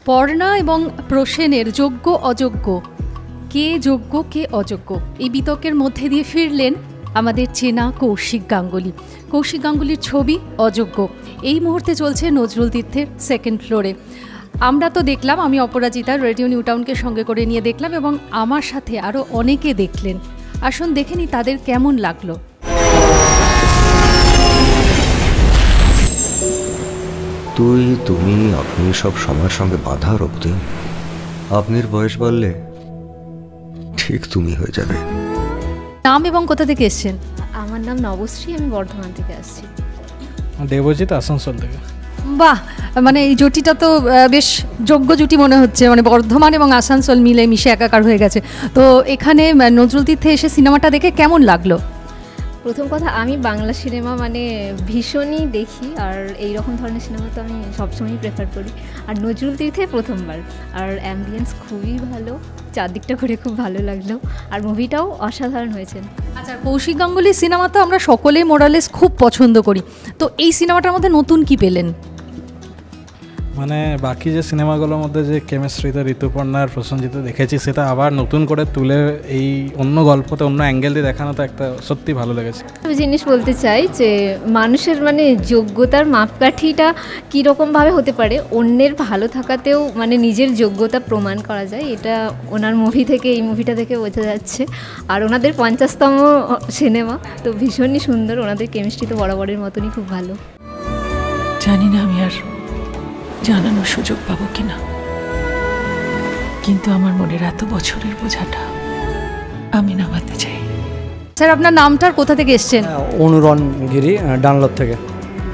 পর্ণা এবং প্রসেনের যোগ্য অযোগ্য, কে যোগ্য কে অযোগ্য, এই বিতর্কের মধ্যে দিয়ে ফিরলেন আমাদের চেনা কৌশিক গাঙ্গুলি। কৌশিক গাঙ্গুলির ছবি অযোগ্য এই মুহূর্তে চলছে নজরুল তীর্থের সেকেন্ড ফ্লোরে। আমরা তো দেখলাম, আমি অপরাজিতা রেডিও নিউটাউনকে সঙ্গে করে নিয়ে দেখলাম এবং আমার সাথে আরও অনেকে দেখলেন। আসুন দেখে নি তাদের কেমন লাগলো। তুমি আপনি সব সময়ের সঙ্গে বাধা রক্তি। আপনার বয়স বাড়লে ঠিক তুমি হয়ে যাবে। নাম এবং কোথা থেকে এসছেন? আমার নাম নবশ্রী, আমি বর্ধমান থেকে আসছি। দেবজিৎ, আসানসোল থেকে। বাহ, মানে এই জুটিটা তো বেশ যোগ্য জুটি মনে হচ্ছে, মানে বর্ধমান এবং আসানসোল মিলে মিশে একাকার হয়ে গেছে। তো এখানে নজরুল তীর্থে এসে সিনেমাটা দেখে কেমন লাগলো? প্রথম কথা, আমি বাংলা সিনেমা মানে ভীষণই দেখি, আর এই রকম ধরনের সিনেমা তো আমি সবসময়ই প্রেফার করি। আর নজরুল তীর্থে প্রথমবার, আর অ্যাম্বিয়েন্স খুবই ভালো, চারদিকটা করে খুব ভালো লাগলো, আর মুভিটাও অসাধারণ হয়েছে। আচ্ছা, কৌশিক গাঙ্গুলির সিনেমা তো আমরা সকলেই মোরালেস খুব পছন্দ করি, তো এই সিনেমাটার মধ্যে নতুন কি পেলেন? মানে বাকি যে সিনেমাগুলোর মধ্যে যে কেমিস্ট্রিতে ঋতুপর্ণার প্রসেনজিৎ দেখেছি, সেটা আবার নতুন করে তুলে এই অন্য গল্পতে অন্য অ্যাঙ্গেল দিয়ে দেখানো তো একটা সত্যি ভালো লেগেছে। একটা জিনিস বলতে চাই যে মানুষের মানে যোগ্যতার মাপকাঠিটা কীরকমভাবে হতে পারে, অন্যের ভালো থাকাতেও মানে নিজের যোগ্যতা প্রমাণ করা যায়, এটা ওনার মুভি থেকে, এই মুভিটা থেকে বোঝা যাচ্ছে। আর ওনাদের 50তম সিনেমা, তো ভীষণই সুন্দর, ওনাদের কেমিস্ট্রি তো বরাবরের মতনই খুব ভালো। জানি না আমি আর জানানোর সুযোগ পাবো কিনা, কিন্তু আমার মনের এত বছরের বোঝাটা আমি নামাতে চাই। স্যার, আপনার নামটার কোথা থেকে এসছেন? অনুরণ গিরি, ডানলপ থেকে।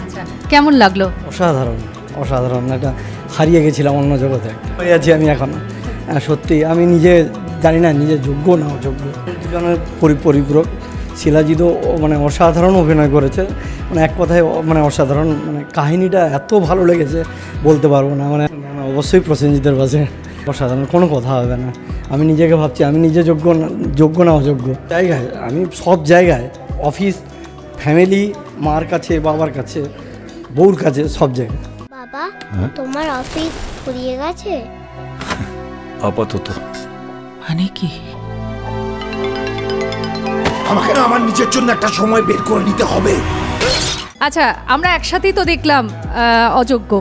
আচ্ছা, কেমন লাগলো? অসাধারণ অসাধারণ, একটা হারিয়ে গেছিলাম অন্য জগতে, হয়ে আছি আমি এখন। সত্যি আমি নিজে জানি না নিজে যোগ্য না অযোগ্য। দুজনের পরিপূরক। শিলাজিৎও মানে অসাধারণ অভিনয় করেছে, মানে এক কথায় মানে অসাধারণ, মানে কাহিনিটা এত ভালো লেগেছে বলতে পারবো না। মানে অবশ্যই প্রসেনজিতের পাশে অসাধারণ, কোনো কথা হবে না। আমি নিজেকে ভাবছি আমি নিজে যোগ্য না অযোগ্য জায়গায়, আমি সব জায়গায়, অফিস, ফ্যামিলি, মার কাছে, বাবার কাছে, বউর কাছে, সব জায়গায়। বাবা, তোমার অফিস ফুরিয়ে গেছে? আপাতত। মানে কি? আমাকে না আমার নিজের জন্য একটা সময় বের করে নিতে হবে। আচ্ছা, আমরা একসাথেই তো দেখলাম অযোগ্য,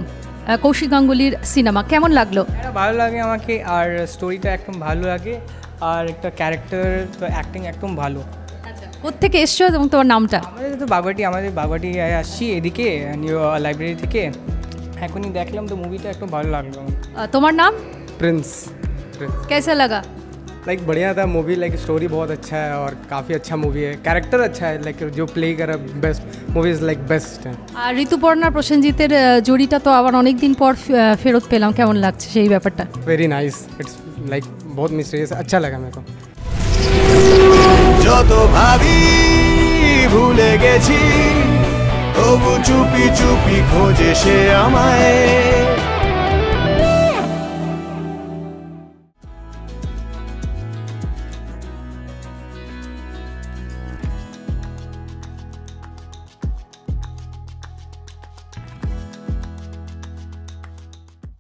কৌশিক গাঙ্গুলির সিনেমা, কেমন লাগলো? ভালো লাগে আমাকে, আর স্টোরিটা একদম ভালো লাগে, আর একটা ক্যারেক্টার তো অ্যাক্টিং একদম ভালো। আচ্ছা, কোত্থেকে এসছো এবং তোমার নামটা? আমাদের তো বাগুয়াটি আসছি এদিকে নিউ লাইব্রেরি থেকে, এখনই দেখলাম তো মুভিটা একটম ভালো লাগলো। তোমার নাম? प्रिंस। कैसा लगा? लाइक बढ़िया था मूवी, लाइक स्टोरी बहुत अच्छा है और काफ़ी अच्छा मूवी है, कैरेक्टर अच्छा है, लाइक जो प्ले करा बेस्ट मूवीज लाइक बेस्ट है। আর ঋতুপর্ণা প্রসেনজিতের জুড়িটা তো আবার অনেক দিন পর ফেরত পেলাম, কেমন লাগছে সেই ব্যাপারটা? वेरी नाइस, इट्स लाइक बहुत मिस्टीरियस, अच्छा लगा मेरे को। যত ভাবি ভুলে গেছি, তবু চুপি চুপি খোঁজে সে আমায়।